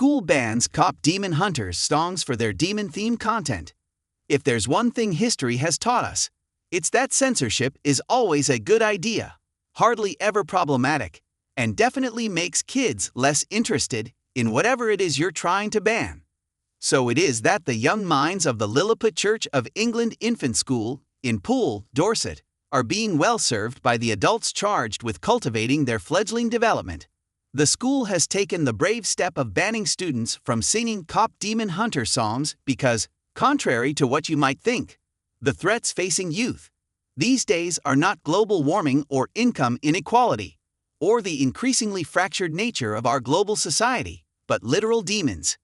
school bans Kpop Demon Hunters songs for their demon-themed content. If there's one thing history has taught us, it's that censorship is always a good idea, hardly ever problematic, and definitely makes kids less interested in whatever it is you're trying to ban. So it is that the young minds of the Lilliput Church of England Infant School in Poole, Dorset, are being well served by the adults charged with cultivating their fledgling development. The school has taken the brave step of banning students from singing Kpop Demon Hunter songs because, contrary to what you might think, the threats facing youth these days are not global warming or income inequality, or the increasingly fractured nature of our global society, but literal demons.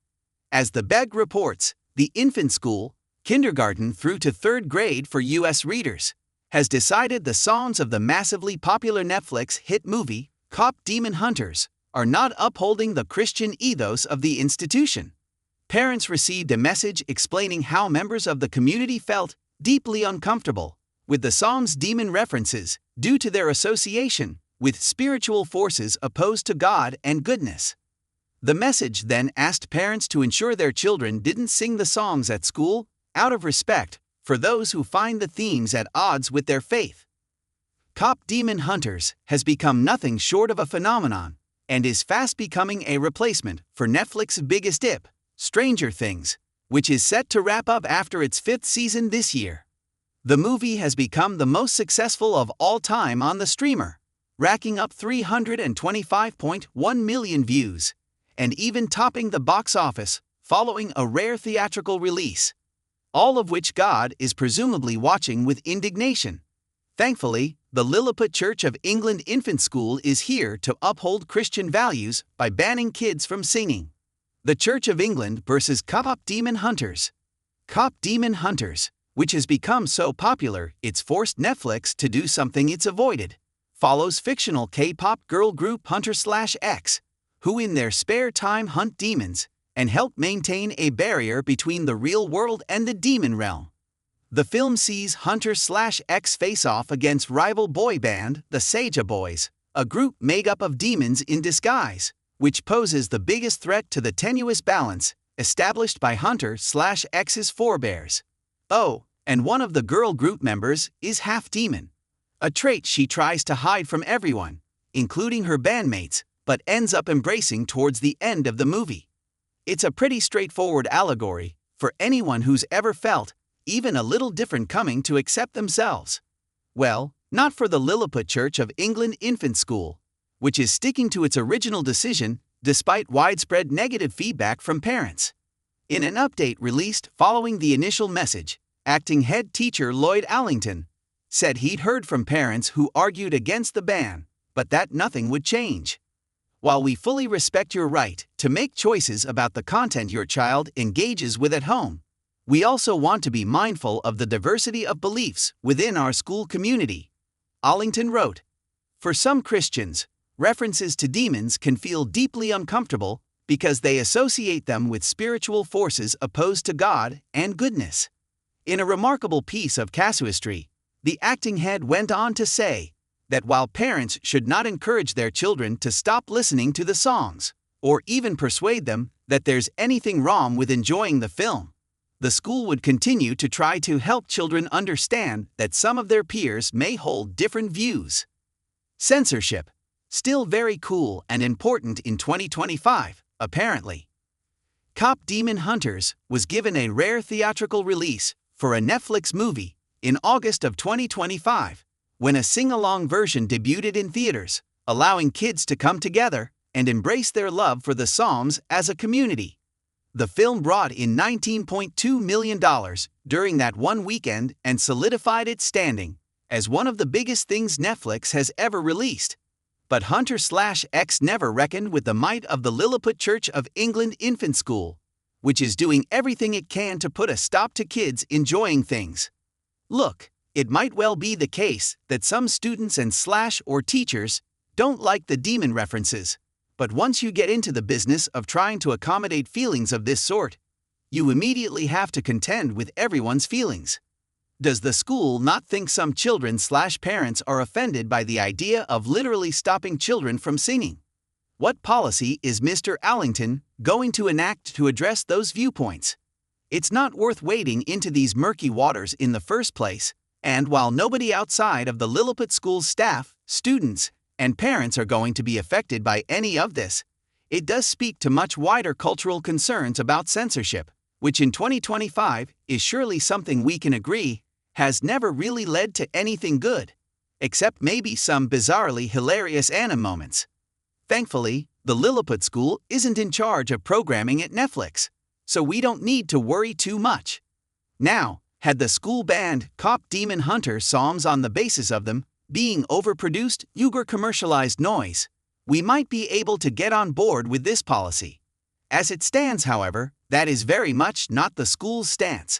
As the BEG reports, the infant school, kindergarten through to third grade for U.S. readers, has decided the songs of the massively popular Netflix hit movie, Kpop Demon Hunters, are not upholding the Christian ethos of the institution. Parents received a message explaining how members of the community felt deeply uncomfortable with the song's demon references due to their association with spiritual forces opposed to God and goodness. The message then asked parents to ensure their children didn't sing the songs at school out of respect for those who find the themes at odds with their faith. Kpop Demon Hunters has become nothing short of a phenomenon and is fast becoming a replacement for Netflix's biggest hit, Stranger Things, which is set to wrap up after its 5th season this year. The movie has become the most successful of all time on the streamer, racking up 325.1 million views, and even topping the box office following a rare theatrical release. All of which God is presumably watching with indignation. Thankfully, the Lilliput Church of England Infant School is here to uphold Christian values by banning kids from singing. The Church of England versus Kpop Demon Hunters. Kpop Demon Hunters, which has become so popular it's forced Netflix to do something it's avoided, follows fictional K-pop girl group Hunter/X, who in their spare time hunt demons and help maintain a barrier between the real world and the demon realm. The film sees Hunter/X face off against rival boy band, the Saja Boys, a group made up of demons in disguise, which poses the biggest threat to the tenuous balance established by Hunter/X's forebears. Oh, and one of the girl group members is half demon, a trait she tries to hide from everyone, including her bandmates, but ends up embracing towards the end of the movie. It's a pretty straightforward allegory for anyone who's ever felt even a little different coming to accept themselves. Well, not for the Lilliput Church of England Infant School, which is sticking to its original decision despite widespread negative feedback from parents. In an update released following the initial message, acting head teacher Lloyd Allington said he'd heard from parents who argued against the ban, but that nothing would change. While we fully respect your right to make choices about the content your child engages with at home, we also want to be mindful of the diversity of beliefs within our school community. Allington wrote, "For some Christians, references to demons can feel deeply uncomfortable because they associate them with spiritual forces opposed to God and goodness." In a remarkable piece of casuistry, the acting head went on to say that while parents should not encourage their children to stop listening to the songs, or even persuade them that there's anything wrong with enjoying the film, the school would continue to try to help children understand that some of their peers may hold different views. Censorship, still very cool and important in 2025, apparently. Kpop Demon Hunters was given a rare theatrical release for a Netflix movie in August of 2025, when a sing-along version debuted in theaters, allowing kids to come together and embrace their love for the songs as a community. The film brought in $19.2 million during that one weekend and solidified its standing as one of the biggest things Netflix has ever released. But Hunter/X never reckoned with the might of the Lilliput Church of England Infant School, which is doing everything it can to put a stop to kids enjoying things. Look, it might well be the case that some students and/or teachers don't like the demon references, but once you get into the business of trying to accommodate feelings of this sort, you immediately have to contend with everyone's feelings. Does the school not think some children/parents are offended by the idea of literally stopping children from singing? What policy is Mr. Allington going to enact to address those viewpoints? It's not worth wading into these murky waters in the first place, and while nobody outside of the Lilliput School's staff, students, and parents are going to be affected by any of this, it does speak to much wider cultural concerns about censorship, which in 2025 is surely something we can agree has never really led to anything good, except maybe some bizarrely hilarious anime moments. Thankfully, the Lilliput School isn't in charge of programming at Netflix, so we don't need to worry too much. Now, had the school banned Kpop Demon Hunter songs on the basis of them being overproduced, commercialized noise, we might be able to get on board with this policy. As it stands, however, that is very much not the school's stance.